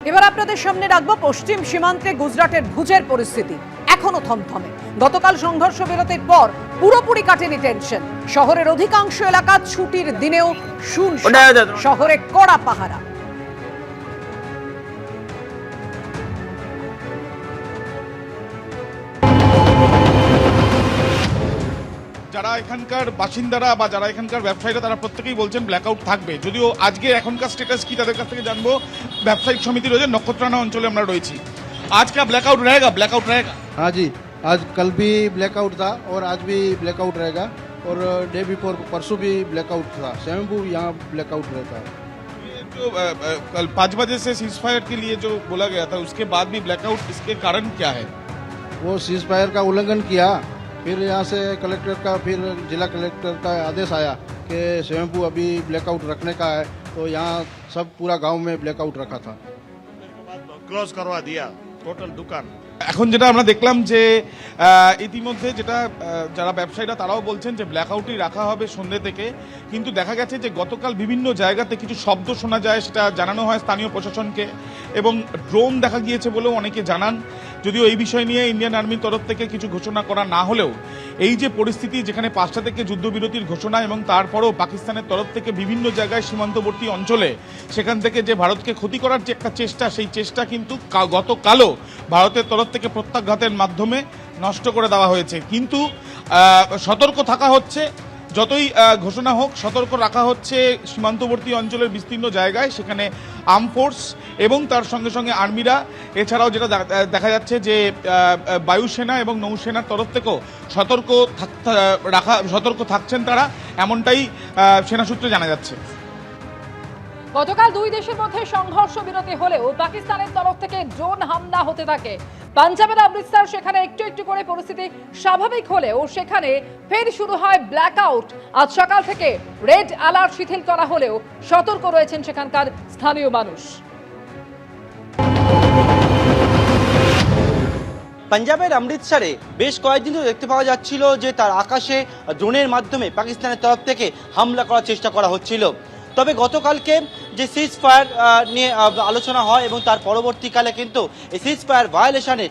এবার আপনাদের সামনে রাখবো পশ্চিম সীমান্তে গুজরাটের ভুজের পরিস্থিতি এখনো থমথমে। গতকাল সংঘর্ষ বিরতির পর পুরোপুরি কাটেনি টেনশন। শহরের অধিকাংশ এলাকা ছুটির দিনেও শুনশান, শহরে কড়া পাহারা। যারা এখানকার বাসিন্দারা বা যারা এখানকার ব্যবসায়ীরা তারা প্রত্যেকেই বলছেন ব্ল্যাকআউট থাকবে। যদিও আজকে এখনকার স্ট্যাটাস কি তাদের কাছ থেকে জানবো। ব্যবসায়িক সমিতি রয়েছে নক্ষত্রানা অঞ্চলে আমরা রয়েছি। आज का ब्लैकआउट रहेगा? ब्लैकआउट रहेगा? हाँ जी, आज कल भी ब्लैकआउट था और आज भी ब्लैकआउट रहेगा और डे बिफोर परसों भी ब्लैकआउट था। स्वयंभू यहाँ ब्लैकआउट रहता है। ये जो कल 5 बजे से सीज फायर के लिए जो बोला गया था उसके बाद भी ब्लैकआउट, इसके कारण क्या है? वो सीज फायर का उल्लंघन किया, फिर यहाँ से कलेक्टर का फिर जिला कलेक्टर का आदेश आया कि स्वयंभू अभी ब्लैकआउट रखने का है, तो यहाँ सब पूरा गांव में ब्लैकआउट रखा था। ক্লোজ করवा दिया টোটাল দোকান। এখন যেটা আমরা দেখলাম যে ইতিমধ্যে যেটা যারা ব্যবসায়ীরা তারাও বলছেন যে ব্ল্যাকআউটই রাখা হবে সন্ধ্যে থেকে, কিন্তু দেখা গেছে যে গতকাল বিভিন্ন জায়গাতে কিছু শব্দ শোনা যায়, সেটা জানানো হয় স্থানীয় প্রশাসনকে এবং ড্রোন দেখা গিয়েছে বলেও অনেকে জানান। যদিও এই বিষয় নিয়ে ইন্ডিয়ান আর্মির তরফ থেকে কিছু ঘোষণা করা না হলেও এই যে পরিস্থিতি যেখানে 5টা থেকে যুদ্ধবিরতির ঘোষণা এবং তারপরেও পাকিস্তানের তরফ থেকে বিভিন্ন জায়গায় সীমান্তবর্তী অঞ্চলে সেখান থেকে যে ভারতকে ক্ষতি করার যে একটা চেষ্টা, সেই চেষ্টা কিন্তু গতকালও ভারতের তরফ থেকে প্রত্যাঘাতের মাধ্যমে নষ্ট করে দেওয়া হয়েছে। কিন্তু সতর্ক থাকা হচ্ছে, যতই ঘোষণা হোক সতর্ক রাখা হচ্ছে সীমান্তবর্তী অঞ্চলের বিস্তীর্ণ জায়গায়, সেখানে আর্ম ফোর্স এবং তার সঙ্গে সঙ্গে আর্মিরা, এছাড়াও যেটা দেখা যাচ্ছে যে বায়ুসেনা এবং নৌসেনার তরফ থেকেও সতর্ক থাকছেন তারা, এমনটাই সেনা সূত্রে জানা যাচ্ছে। গতকাল দুই দেশের মধ্যে সংঘর্ষ বিরতি হলেও পাকিস্তানের তরফ থেকে ড্রোন হামলা হতে থাকে। পাঞ্জাবের অমৃতসর, সেখানে একটু একটু করে পরিস্থিতি স্বাভাবিক হলেও সেখানে ফের শুরু হয় ব্ল্যাকআউট। আজ সকাল থেকে রেড অ্যালার্ট শিথিল করা হলেও সতর্ক রয়েছেন সেখানকার স্থানীয় মানুষ। পাঞ্জাবের অমৃতসরে বেশ কয়েকদিন ধরে দেখতে পাওয়া যাচ্ছিল যে তার আকাশে ড্রোনের মাধ্যমে পাকিস্তানের তরফ থেকে হামলা করার চেষ্টা করা হচ্ছিল। তবে গতকালকে যে সিজ ফায়ার নিয়ে আলোচনা হয় এবং তার পরবর্তীকালে কিন্তু এই সিজ ফায়ার ভায়োলেশনের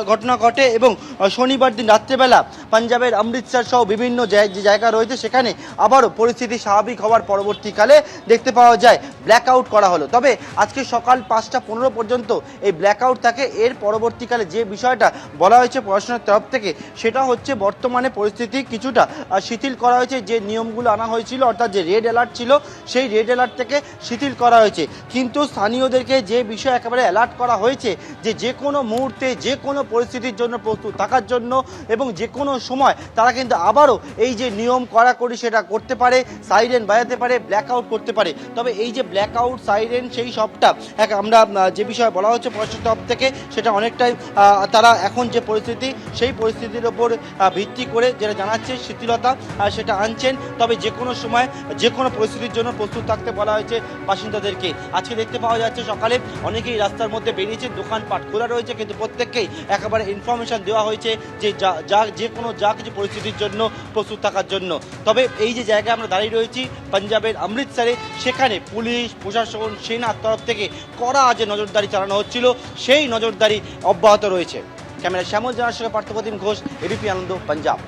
ঘটনা ঘটে এবং শনিবার দিন রাত্রেবেলা পাঞ্জাবের অমৃতসর সহ বিভিন্ন যে জায়গা রয়েছে সেখানে আবারও পরিস্থিতি স্বাভাবিক হওয়ার পরবর্তীকালে দেখতে পাওয়া যায় ব্ল্যাকআউট করা হলো। তবে আজকে সকাল 5টা 15 পর্যন্ত এই ব্ল্যাকআউট থাকে। এর পরবর্তীকালে যে বিষয়টা বলা হয়েছে প্রশাসনের তরফ থেকে সেটা হচ্ছে বর্তমানে পরিস্থিতি কিছুটা শিথিল করা হয়েছে। যে নিয়মগুলো আনা হয়েছিল অর্থাৎ যে রেড অ্যালার্ট ছিল সেই রেড অ্যালার্ট থেকে শিথিল করা হয়েছে, কিন্তু স্থানীয়দেরকে যে বিষয় একেবারে অ্যালার্ট করা হয়েছে যে কোনো মুহূর্তে যে কোনো পরিস্থিতির জন্য প্রস্তুত থাকার জন্য এবং যে কোনো সময় তারা কিন্তু আবারও এই যে নিয়ম কড়াকড়ি সেটা করতে পারে, সাইরেন বাজাতে পারে, ব্ল্যাকআউট করতে পারে। তবে এই যে ব্ল্যাকআউট সাইরেন সেই সবটা আমরা যে বিষয় বলা হচ্ছে প্রশাসনের তরফ থেকে সেটা অনেকটাই তারা এখন যে পরিস্থিতি সেই পরিস্থিতির ওপর ভিত্তি করে যেটা জানাচ্ছে শিথিলতা সেটা আনছেন। তবে যে কোনো সময় যে কোনো পরিস্থিতির জন্য প্রস্তুত থাকতে বলা হয়েছে বাসিন্দাদেরকে। আজকে দেখতে পাওয়া যাচ্ছে সকালে অনেকেই রাস্তার মধ্যে বেরিয়েছে, দোকানপাট খোলা রয়েছে, কিন্তু প্রত্যেককেই একেবারে ইনফরমেশন দেওয়া হয়েছে যে যা কিছু পরিস্থিতির জন্য প্রস্তুত থাকার জন্য। তবে এই যে জায়গায় আমরা দাঁড়িয়ে রয়েছি পাঞ্জাবের অমৃতসরে, সেখানে পুলিশ প্রশাসন সেনার তরফ থেকে কড়া যে নজরদারি চালানো হচ্ছিল সেই নজরদারি অব্যাহত রয়েছে। ক্যামেরা শ্যামল জানার সঙ্গে পার্থপ্রতিম ঘোষ, এবিপি আনন্দ, পাঞ্জাব।